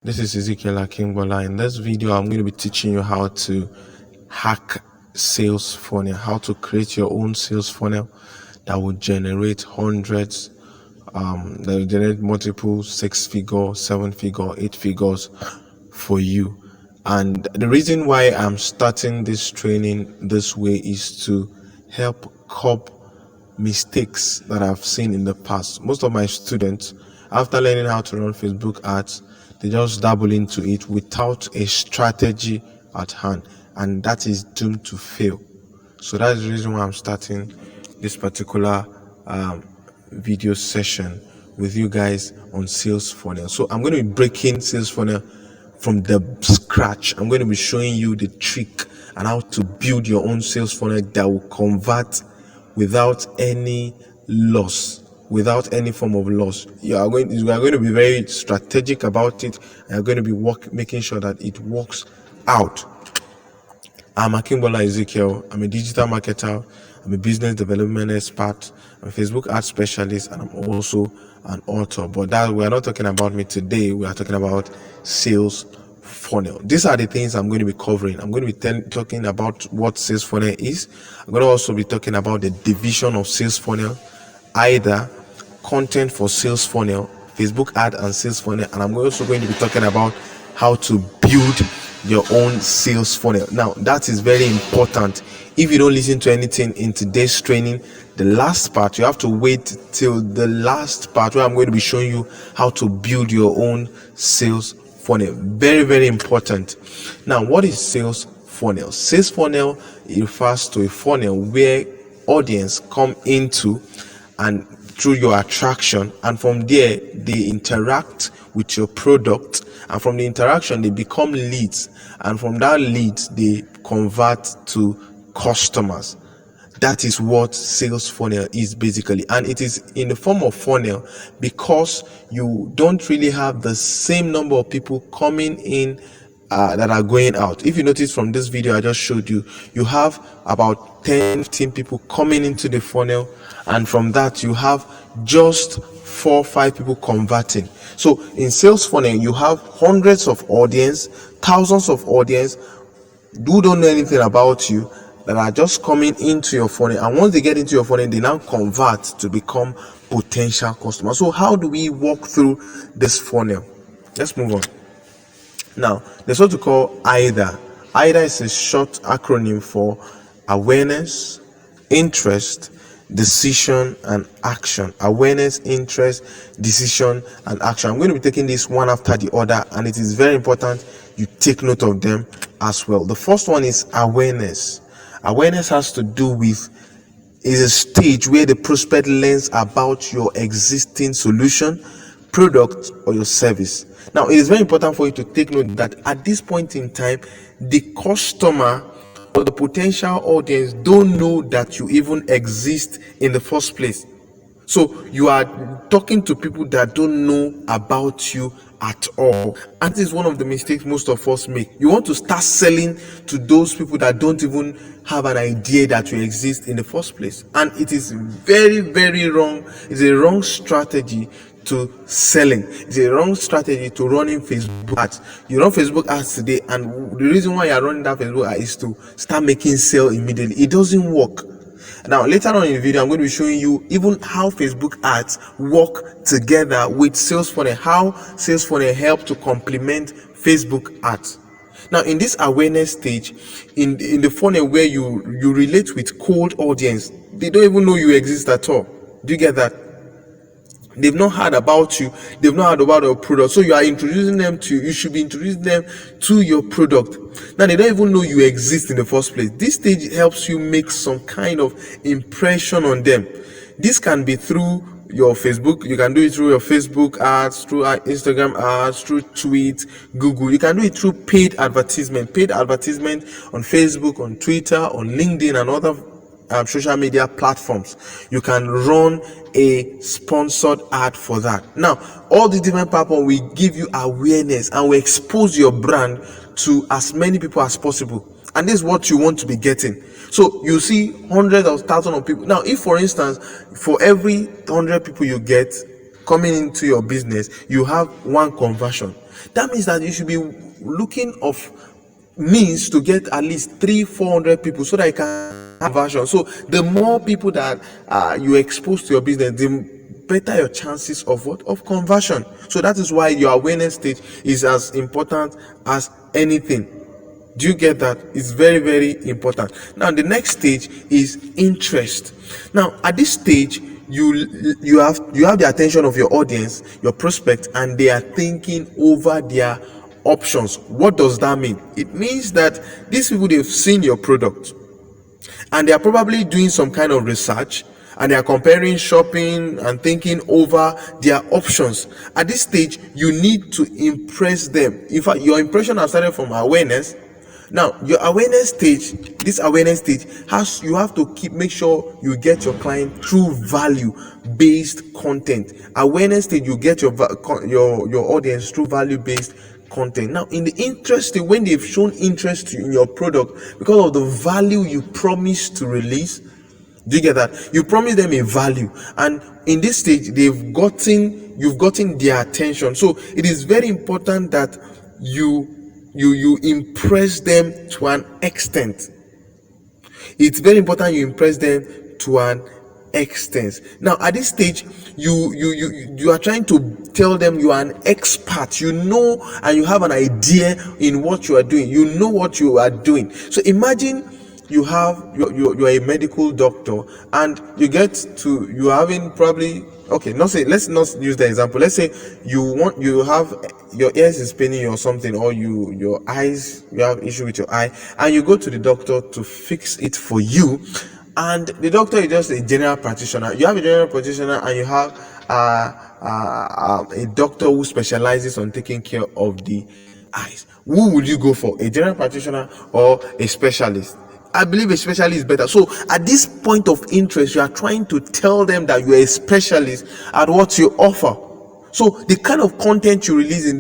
This is Ezekiel Akingbola. In this video, I'm going to be teaching you how to hack sales funnel, how to create your own sales funnel that will generate hundreds, that will generate multiple 6-figure, 7-figure, 8 figures for you. And the reason why I'm starting this training this way is to help curb mistakes that I've seen in the past. Most of my students, after learning how to run Facebook ads, they just dabble into it without a strategy at hand, and that is doomed to fail. So that is the reason why I'm starting this particular video session with you guys on sales funnel. So I'm going to be breaking sales funnel from the scratch. I'm going to be showing you the trick and how to build your own sales funnel that will convert without any loss, without any form of loss. You are going to be very strategic about it, and you're going to be making sure that it works out. I'm Akingbola Ezekiel. I'm a digital marketer. I'm a business development expert. I'm a Facebook ad specialist, and I'm also an author. But that we are not talking about me today. We are talking about sales funnel. These are the things I'm going to be covering. I'm going to be talking about what sales funnel is. I'm going to also be talking about the division of sales funnel, either content for sales funnel, Facebook ad and sales funnel, and I'm also going to be talking about how to build your own sales funnel. Now, that is very important. If you don't listen to anything in today's training, the last part, you have to wait till the last part where I'm going to be showing you how to build your own sales funnel. Very, very important. Now, what is sales funnel? Sales funnel refers to a funnel where audience come into and through your attraction, and from there they interact with your product, and from the interaction they become leads, and from that leads they convert to customers. That is what sales funnel is basically, and it is in the form of funnel because you don't really have the same number of people coming in that are going out. If you notice from this video I just showed you, you have about 10-15 people coming into the funnel, and from that you have just 4 or 5 people converting. So in sales funnel you have hundreds of audience, thousands of audience who don't know anything about you, that are just coming into your funnel, and once they get into your funnel they now convert to become potential customers. So how do we walk through this funnel? Let's move on. Now, there's what we call AIDA. AIDA is a short acronym for awareness, interest, decision, and action. Awareness, interest, decision, and action. I'm going to be taking this one after the other, and it is very important you take note of them as well. The first one is awareness. Awareness has to do with is a stage where the prospect learns about your existing solution, product, or your service. Now, it is very important for you to take note that at this point in time, the customer or the potential audience don't know that you even exist in the first place. So you are talking to people that don't know about you at all, and this is one of the mistakes most of us make. You want to start selling to those people that don't even have an idea that you exist in the first place, and it is very, very wrong. It's a wrong strategy to selling. It's a wrong strategy to running Facebook ads. You run Facebook ads today, and the reason why you're running that Facebook ad is to start making sale immediately. It doesn't work. Now, later on in the video, I'm going to be showing you even how Facebook ads work together with sales funnel, how sales funnel help to complement Facebook ads. Now, in this awareness stage, in the funnel where you relate with cold audience, they don't even know you exist at all. Do you get that? They've not heard about you, they've not heard about your product, so you should be introducing them to your product. Now they don't even know you exist in the first place. This stage helps you make some kind of impression on them. This can be through your Facebook, you can do it through your Facebook ads, through Instagram ads, through tweets, Google. You can do it through paid advertisement on Facebook, on Twitter, on LinkedIn, and other social media platforms. You can run a sponsored ad for that. Now, all the different platforms will give you awareness and will expose your brand to as many people as possible, and this is what you want to be getting. So you see hundreds of thousands of people. Now, if for instance, for every 100 people you get coming into your business, you have one conversion, That means that you should be looking of means to get at least 300-400 people so that you can have conversion. So the more people that you expose to your business, the better your chances of what? Of conversion. So that is why your awareness stage is as important as anything. Do you get that? It's very, very important. Now the next stage is interest. Now at this stage, you have the attention of your audience, your prospect, and they are thinking over their options. What does that mean? It means that these people, they've seen your product and they are probably doing some kind of research, and they are comparing, shopping, and thinking over their options. At this stage, you need to impress them. In fact, your impression has started from awareness. Now your awareness stage, this awareness stage you have to make sure you get your client through value based content. Awareness stage, you get your audience through value based content. Now in the interest stage, when they've shown interest in your product because of the value you promise to release, do you get that? You promise them a value, and in this stage you've gotten their attention. So it is very important that you impress them to an extent. It's very important you impress them to an extent. Now at this stage, you are trying to tell them you are an expert, you know, and you have an idea in what you are doing. You know what you are doing. So imagine you are a medical doctor, and you're having probably, okay, let's not use the example. Let's say you have your ears is paining you or something, or you have issue with your eye, and you go to the doctor to fix it for you. And the doctor is just a general practitioner. You have a general practitioner, and you have a doctor who specializes on taking care of the eyes. Who would you go for, a general practitioner or a specialist? I believe a specialist is better. So at this point of interest, you are trying to tell them that you are a specialist at what you offer. So the kind of content you release at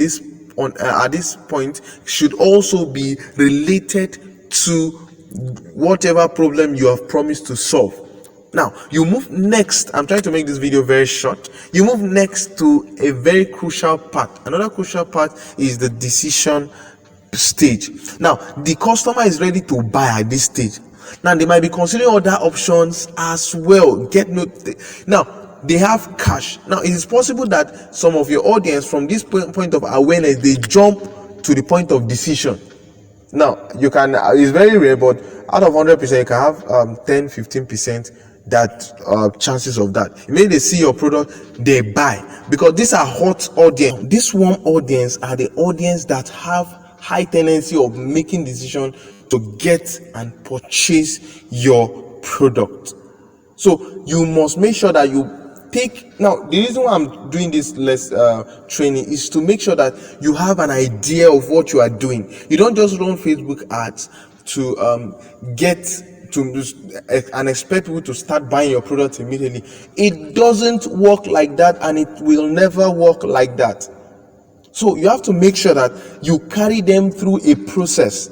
this point should also be related to whatever problem you have promised to solve. Now you move next. I'm trying to make this video very short. You move next to a very crucial part. Another crucial part is the decision stage. Now the customer is ready to buy at this stage. Now they might be considering other options as well. Now they have cash. Now it is possible that some of your audience, from this point of awareness, they jump to the point of decision. Now you can, it's very rare, but out of 100% you can have 10-15% that chances of that. Maybe they see your product, they buy, because these are hot audience. This warm audience are the audience that have high tendency of making decision to get and purchase your product. So you must make sure that you now the reason why I'm doing this training is to make sure that you have an idea of what you are doing. You don't just run Facebook ads to and expect people to start buying your product immediately. It doesn't work like that, and it will never work like that. So you have to make sure that you carry them through a process.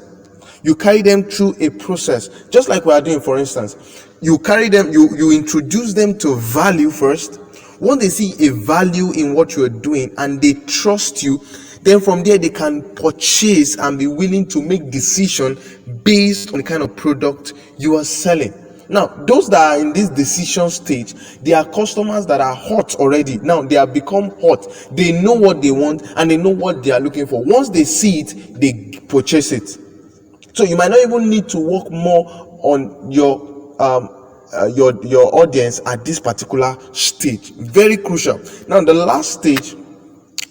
Just like we are doing. For instance, you carry them, you introduce them to value first. Once they see a value in what you are doing and they trust you, then from there they can purchase and be willing to make decision based on the kind of product you are selling. Now those that are in this decision stage, they are customers that are hot already. Now they have become hot. They know what they want and they know what they are looking for. Once they see it, they purchase it. So you might not even need to work more on your audience at this particular stage. Very crucial. Now the last stage,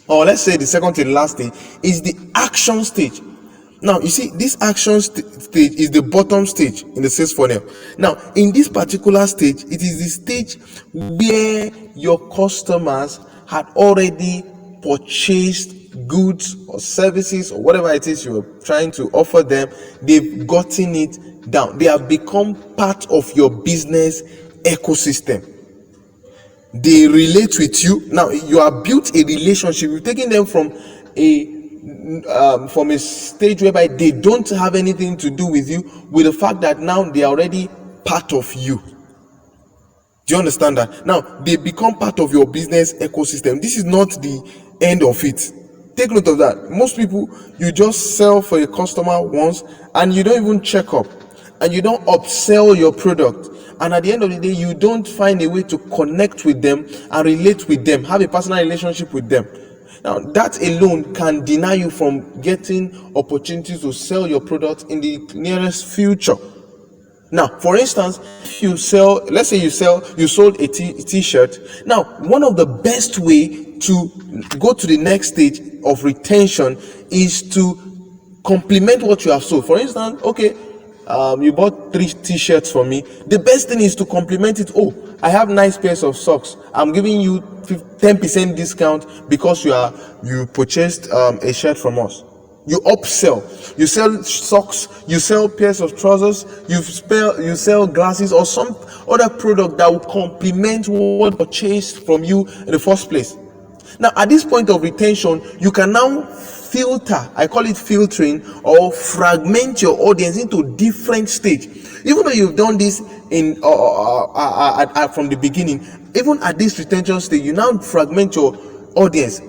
or let's say the second to the last stage, is the action stage. Now you see, this action stage is the bottom stage in the sales funnel. Now in this particular stage, it is the stage where your customers had already purchased goods or services or whatever it is you're trying to offer them. They've gotten it down. They have become part of your business ecosystem. They relate with you. Now you have built a relationship. You're taking them from a stage whereby they don't have anything to do with you, with the fact that now they are already part of you. Do you understand that? Now they become part of your business ecosystem. This is not the end of it. Take note of that. Most people, you just sell for a customer once and you don't even check up and you don't upsell your product. And at the end of the day, you don't find a way to connect with them and relate with them, have a personal relationship with them. Now, that alone can deny you from getting opportunities to sell your product in the nearest future. Now, for instance, if you sell, let's say you sold a t-shirt. Now, one of the best way to go to the next stage of retention is to complement what you have sold. For instance, okay, you bought 3 t-shirts from me. The best thing is to complement it. Oh, I have nice pairs of socks. I'm giving you 10% discount because you purchased a shirt from us. You upsell. You sell socks, you sell pairs of trousers, you sell glasses or some other product that will complement what purchased from you in the first place. Now, at this point of retention, you can now filter, I call it filtering, or fragment your audience into different stage. Even though you've done this in from the beginning, even at this retention stage, you now fragment your audience.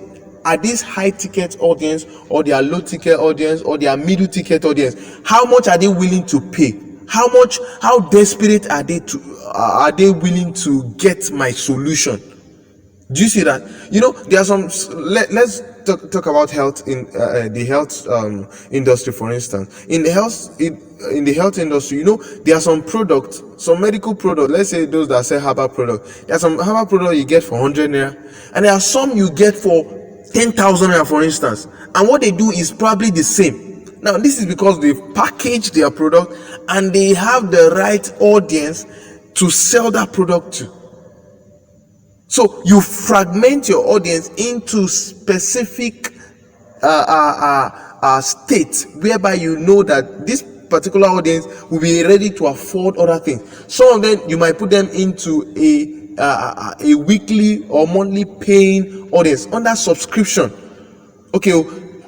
Are this high ticket audience, or their low ticket audience, or their middle ticket audience? How much are they willing to pay? How desperate are they willing to get my solution? Do you see that? There are some. Let's talk about health in the health industry, for instance. In the health industry, there are some products, some medical products. Let's say those that sell herbal products. There are some herbal products you get for 100 naira, and there are some you get for 10,000 naira, for instance. And what they do is probably the same. Now, this is because they've packaged their product and they have the right audience to sell that product to. So you fragment your audience into specific states whereby you know that this particular audience will be ready to afford other things. Some of them you might put them into a weekly or monthly paying audience under subscription. Okay,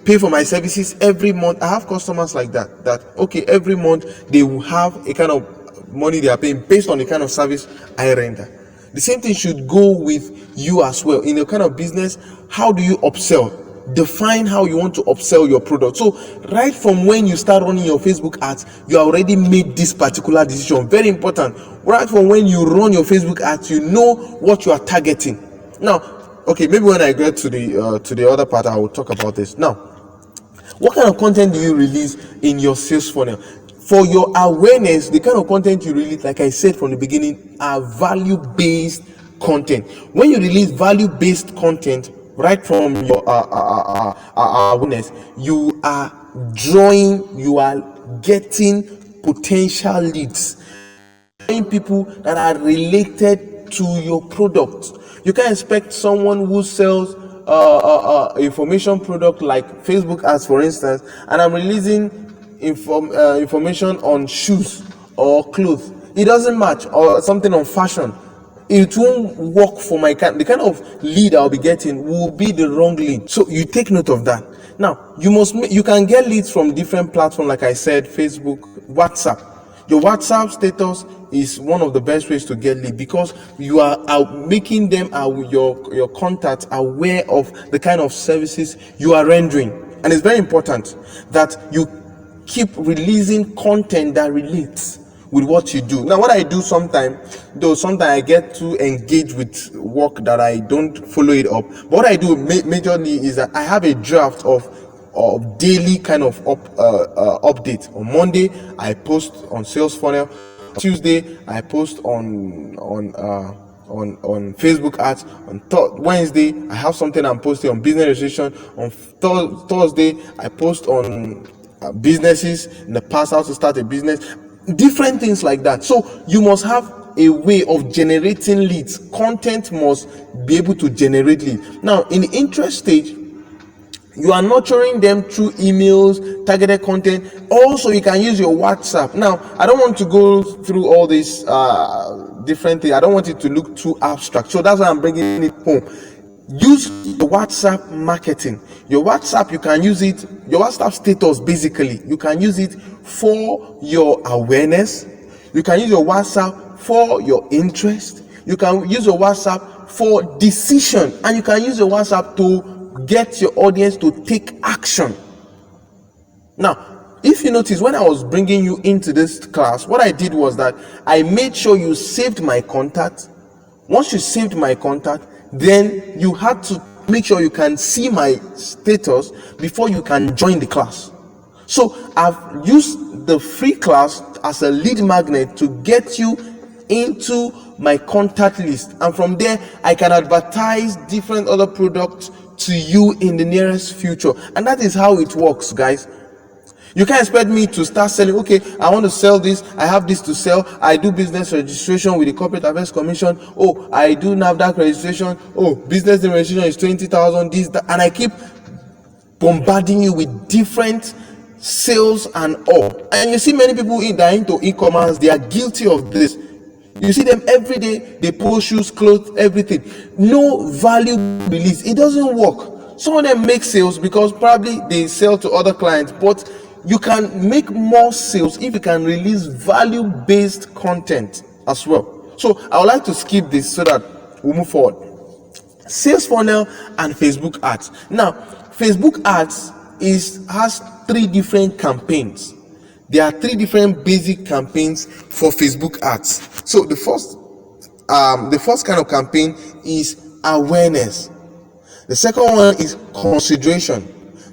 pay for my services every month. I have customers like that okay, every month they will have a kind of money they are paying based on the kind of service I render. The same thing should go with you as well. In your kind of business, how do you upsell? Define how you want to upsell your product. So right from when you start running your Facebook ads, you already made this particular decision. Very important. Right from when you run your Facebook ads, you know what you are targeting. Now, okay, maybe when I get to the other part, I will talk about this. Now, what kind of content do you release in your sales funnel? For your awareness, the kind of content you release, like I said from the beginning, are value-based content. When you release value-based content right from your awareness, you are getting potential leads, people that are related to your product. You can expect someone who sells information product like Facebook ads, for instance, and I'm releasing information on shoes or clothes. It doesn't match, or something on fashion. It won't work for the kind of lead I'll be getting will be the wrong lead. So you take note of that. Now, you can get leads from different platforms, like I said, Facebook, WhatsApp. Your WhatsApp status is one of the best ways to get lead, because you are making them your contacts aware of the kind of services you are rendering. And it's very important that you keep releasing content that relates with what you do. Now, what I do sometimes I get too engaged with work that I don't follow it up. But what I do majorly is that I have a draft of daily kind of update. On Monday, I post on Sales Funnel. Tuesday, I post on Facebook ads. On Wednesday, I have something I'm posting on business registration. On Thursday, I post on businesses in the past, how to start a business, different things like that. So you must have a way of generating leads. Content must be able to generate leads. Now, in the interest stage, you are nurturing them through emails, targeted content. Also, you can use your WhatsApp. Now, I don't want to go through all these different things. I don't want it to look too abstract. So that's why I'm bringing it home. Use the WhatsApp marketing. Your WhatsApp, you can use it, your WhatsApp status, basically, you can use it for your awareness. You can use your WhatsApp for your interest. You can use your WhatsApp for decision, and you can use your WhatsApp to get your audience to take action. Now, if you notice, when I was bringing you into this class, what I did was that I made sure you saved my contact. Once you saved my contact, then you had to make sure you can see my status before you can join the class. So I've used the free class as a lead magnet to get you into my contact list, and from there I can advertise different other products to you in the nearest future. And that is how it works, guys. You can't expect me to start selling. Okay, I want to sell this, I have this to sell, I do business registration with the Corporate Affairs Commission, oh, I do NAFDAC registration, oh, business registration is 20,000, this, that, and I keep bombarding you with different sales and all. And you see many people that are into e-commerce, they are guilty of this. You see them every day, they post shoes, clothes, everything. No value release. It doesn't work. Some of them make sales because probably they sell to other clients, but you can make more sales if you can release value-based content as well. So I would like to skip this so that we move forward. Sales funnel and Facebook ads. Now, Facebook ads has 3 different campaigns. There are 3 different basic campaigns for Facebook ads. So the first kind of campaign is awareness. The second one is consideration.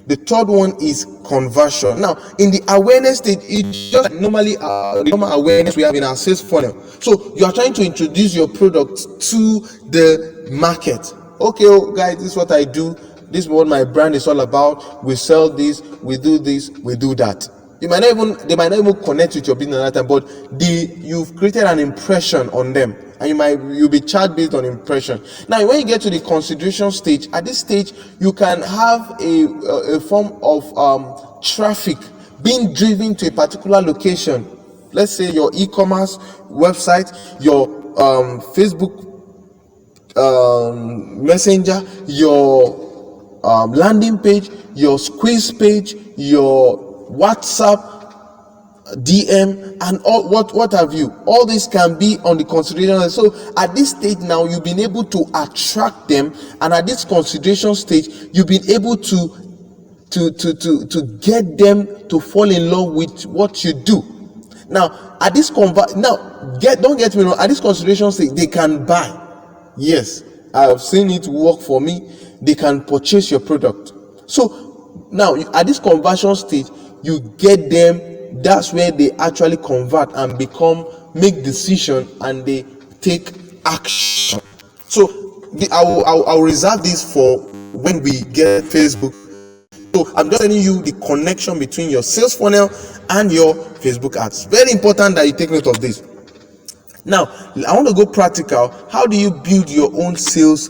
The third one is conversion. Now, in the awareness stage, it's just normally the normal awareness we have in our sales funnel. So you are trying to introduce your product to the market. Okay, oh, guys, this is what I do. This is what my brand is all about. We sell this, we do this, we do that. They might not even connect with your business at that time, but you've created an impression on them, and you'll be charged based on impression. Now, when you get to the consideration stage, at this stage, you can have a form of traffic being driven to a particular location. Let's say your e-commerce website, your Facebook Messenger, your landing page, your squeeze page, your WhatsApp DM, and all what have you. All this can be on the consideration. So at this stage now, you've been able to attract them, and at this consideration stage, you've been able to get them to fall in love with what you do. Now at this don't get me wrong, at this consideration stage, they can buy. Yes, I have seen it work for me. They can purchase your product. So now at this conversion stage, you get them. That's where they actually convert and make decision, and they take action. So I'll reserve this for when we get Facebook. So I'm just telling you the connection between your sales funnel and your Facebook ads. Very important that you take note of this. Now, I want to go practical. How do you build your own sales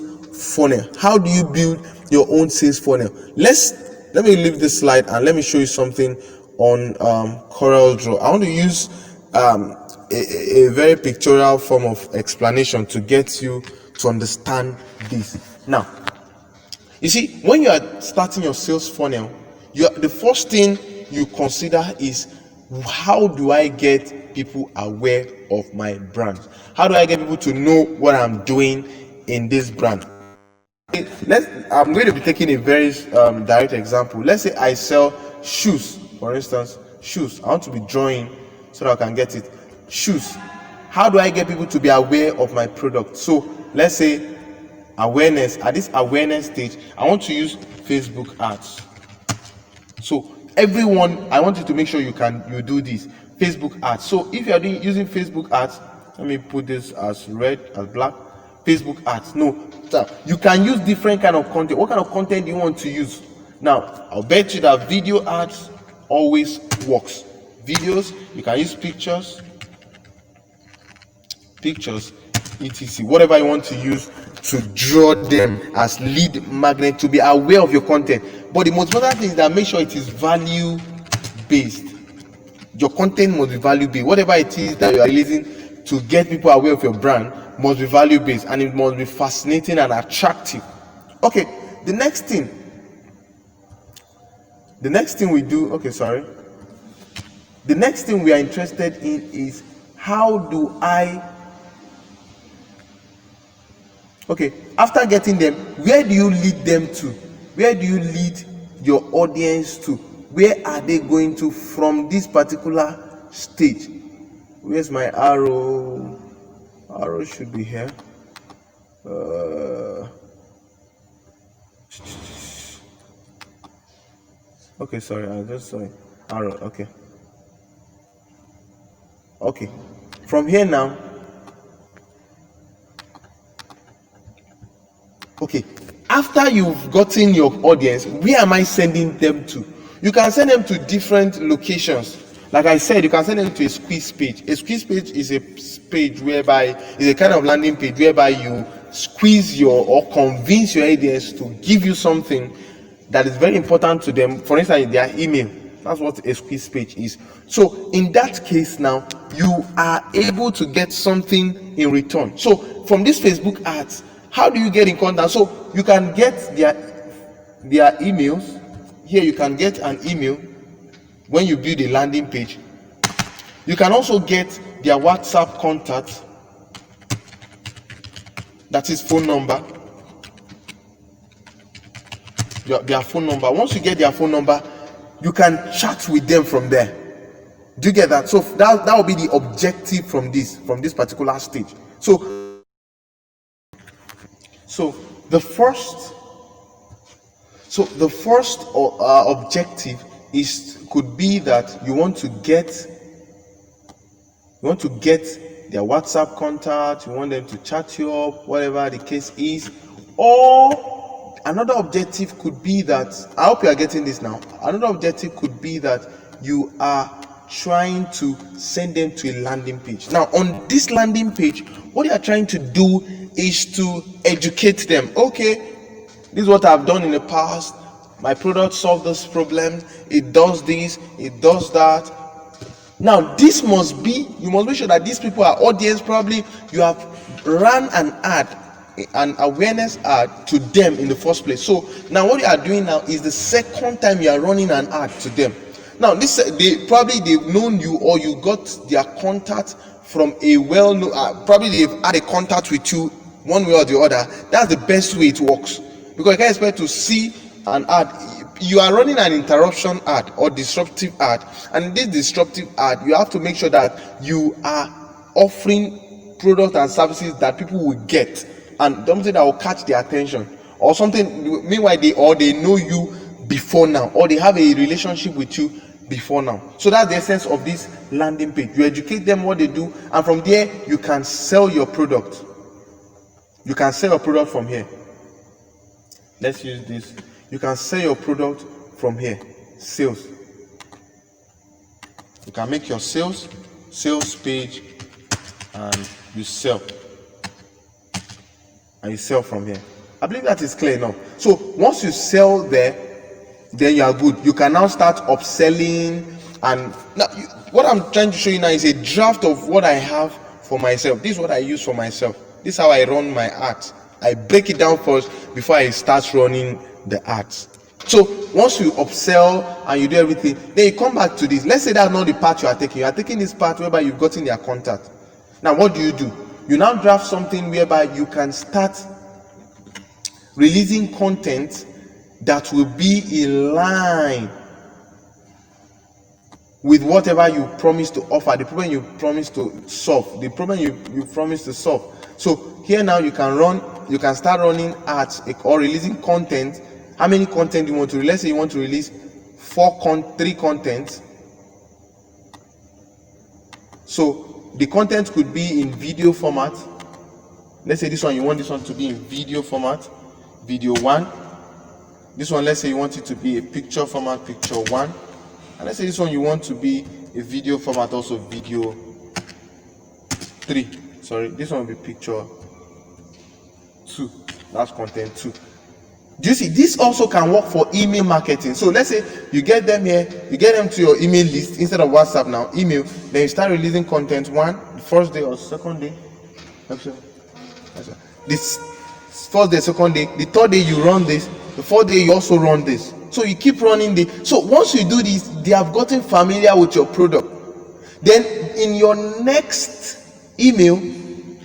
funnel? How do you build your own sales funnel? Let me leave this slide and let me show you something on CorelDRAW. I want to use a very pictorial form of explanation to get you to understand this. Now, you see, when you are starting your sales funnel, the first thing you consider is, how do I get people aware of my brand? How do I get people to know what I'm doing in this brand? I'm going to be taking a very direct example. Let's say I sell shoes, for instance. Shoes. I want to be drawing so that I can get it. Shoes. How do I get people to be aware of my product? So let's say awareness. At this awareness stage, I want to use Facebook ads. So everyone, I want you to make sure you do this Facebook ads. So if you are using Facebook ads, let me put this as red, as black. Facebook ads. No, you can use different kind of content. What kind of content do you want to use? Now, I'll bet you that video ads always works. Videos, you can use pictures, etc. Whatever you want to use to draw them as lead magnet to be aware of your content. But the most important thing is that make sure it is value based. Your content must be value based. Whatever it is that you are releasing to get people aware of your brand must be value based, and it must be fascinating and attractive. Okay, the next thing we are interested in is, after getting them, where do you lead them to? Where do you lead your audience to? Where are they going to from this particular stage? Where's my arrow? Arrow should be here. Okay, sorry, I just saw it. Arrow, okay. From here now, okay, after you've gotten your audience, where am I sending them to? You can send them to different locations. Like I said, you can send them to a squeeze page. A squeeze page is a page whereby, is a kind of landing page whereby you squeeze or convince your audience to give you something that is very important to them. For instance, their email. That's what a squeeze page is. So in that case now, you are able to get something in return. So from this Facebook ads, how do you get in contact? So you can get their emails. Here you can get an email when you build a landing page. You can also get their WhatsApp contact, that is phone number. Their phone number. Once you get their phone number, you can chat with them from there. Do you get that? So that will be the objective from this particular stage. So the first objective could be that you want to get their WhatsApp contact, you want them to chat you up, whatever the case is. Or another objective could be that, I hope you are getting this now. Another objective could be that you are trying to send them to a landing page. Now on this landing page, what you are trying to do is to educate them. Okay, this is what I've done in the past. My product solved this problem. It does this, it does that. Now this must be, you must make sure that these people are audience. Probably you have run an ad, an awareness ad to them in the first place. So now what you are doing now is the second time you are running an ad to them. Now they've known you, or you got their contact from a well-known, probably they've had a contact with you one way or the other. That's the best way it works, because you can't expect to see an ad. You are running an interruption ad or disruptive ad, and in this disruptive ad, you have to make sure that you are offering products and services that people will get, and something that will catch their attention, or something. Meanwhile, they know you before now, or they have a relationship with you before now. So that's the essence of this landing page. You educate them what they do, and from there you can sell your product. You can sell your product from here. Let's use this. You can sell your product from here. Sales. You can make your sales page, and you sell. And you sell from here. I believe that is clear now. So once you sell there, then you are good. You can now start upselling. And now what I'm trying to show you now is a draft of what I have for myself. This is what I use for myself. This is how I run my ads. I break it down first before I start running the ads. So once you upsell and you do everything, then you come back to this. Let's say that's not the part you are taking. You are taking this part whereby you've gotten their contact. Now what do? You now draft something whereby you can start releasing content that will be in line with whatever you promise to offer, the problem you promise to solve, the problem you promise to solve. So here now you can start running ads or releasing content. How many content you want to release? Let's say you want to release 3 content. So the content could be in video format. Let's say this one, you want this one to be in video format, video 1. This one, let's say you want it to be a picture format, picture 1. And let's say this one you want to be a video format, also video 3. Sorry, this one will be picture 2. That's content 2. Do you see? This also can work for email marketing. So let's say you get them here, you get them to your email list instead of WhatsApp now, email. Then you start releasing content the first day or second day. This first day, second day, the third day you run this, the fourth day you also run this. So you keep running so once you do this, they have gotten familiar with your product. Then in your next email,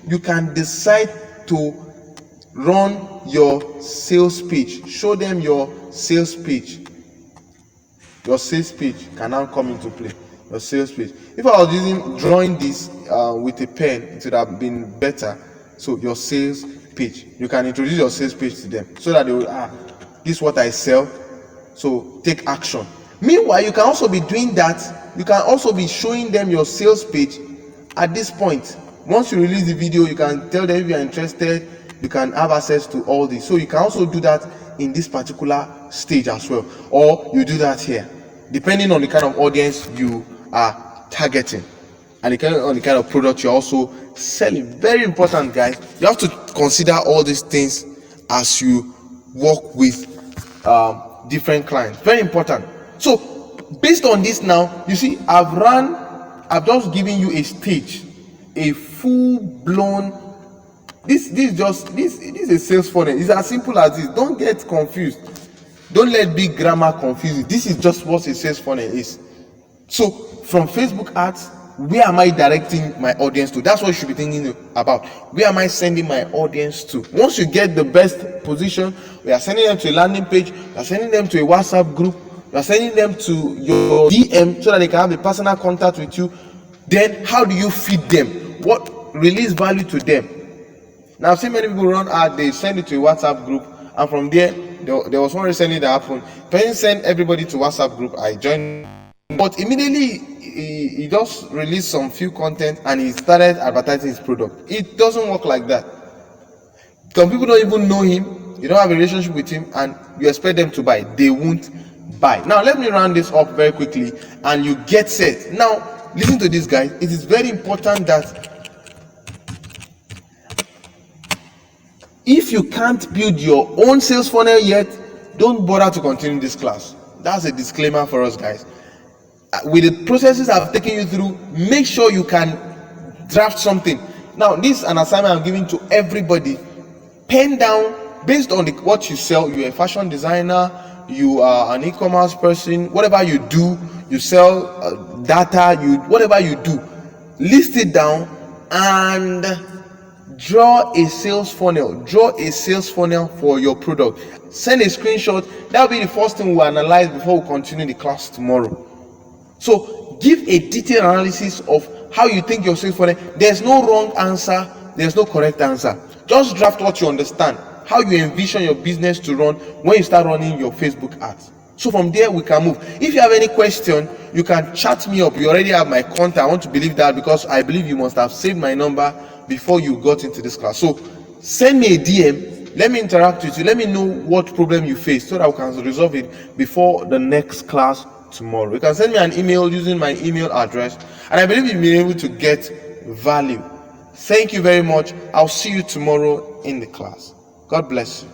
you can decide to run your sales page. Show them your sales page. Your sales page can now come into play. Your sales page. If I was drawing this with a pen, it would have been better. So your sales page, you can introduce your sales page to them so that they will, this is what I sell, so take action. Meanwhile, you can also be doing that. You can also be showing them your sales page at this point. Once you release the video, you can tell them if you are interested, you can have access to all this. So you can also do that in this particular stage as well, or you do that here, depending on the kind of audience you are targeting and the kind of product you're also selling. Very important, guys. You have to consider all these things as you work with different clients. Very important. So based on this now, you see, I've just given you a stage, a full-blown, this is a sales funnel. It's as simple as this. Don't get confused. Don't let big grammar confuse you. This is just what a sales funnel is. So from Facebook ads, where am I directing my audience to? That's what you should be thinking about. Where am I sending my audience to? Once you get the best position, we are sending them to a landing page, we are sending them to a WhatsApp group, we are sending them to your DM so that they can have a personal contact with you. Then how do you feed them? What release value to them? Now I've seen many people run ads, they send it to a WhatsApp group, and from there was one recently that happened. Person sent everybody to WhatsApp group, I joined, but immediately he just released some few content and he started advertising his product. It doesn't work like that. Some people don't even know him, you don't have a relationship with him, and you expect them to buy. They won't buy. Now let me round this up very quickly and you get set. Now listen to this, guys. It is very important that if you can't build your own sales funnel yet, don't bother to continue this class. That's a disclaimer for us, guys. With the processes I've taken you through, make sure you can draft something. Now this is an assignment I'm giving to everybody. Pen down, based on what you sell. You're a fashion designer, you are an e-commerce person, whatever you do, you sell data, whatever you do, list it down and draw a sales funnel. Draw a sales funnel for your product. Send a screenshot. That'll be the first thing we'll analyze before we continue the class tomorrow. So give a detailed analysis of how you think your sales funnel. There's no wrong answer, there's no correct answer. Just draft what you understand, how you envision your business to run when you start running your Facebook ads. So from there we can move. If you have any question, you can chat me up. You already have my contact. I want to believe that because I believe you must have saved my number before you got into this class. So send me a DM, let me interact with you, let me know what problem you face so that we can resolve it before the next class tomorrow. You can send me an email using my email address, and I believe you'll be able to get value. Thank you very much. I'll see you tomorrow in the class. God bless you.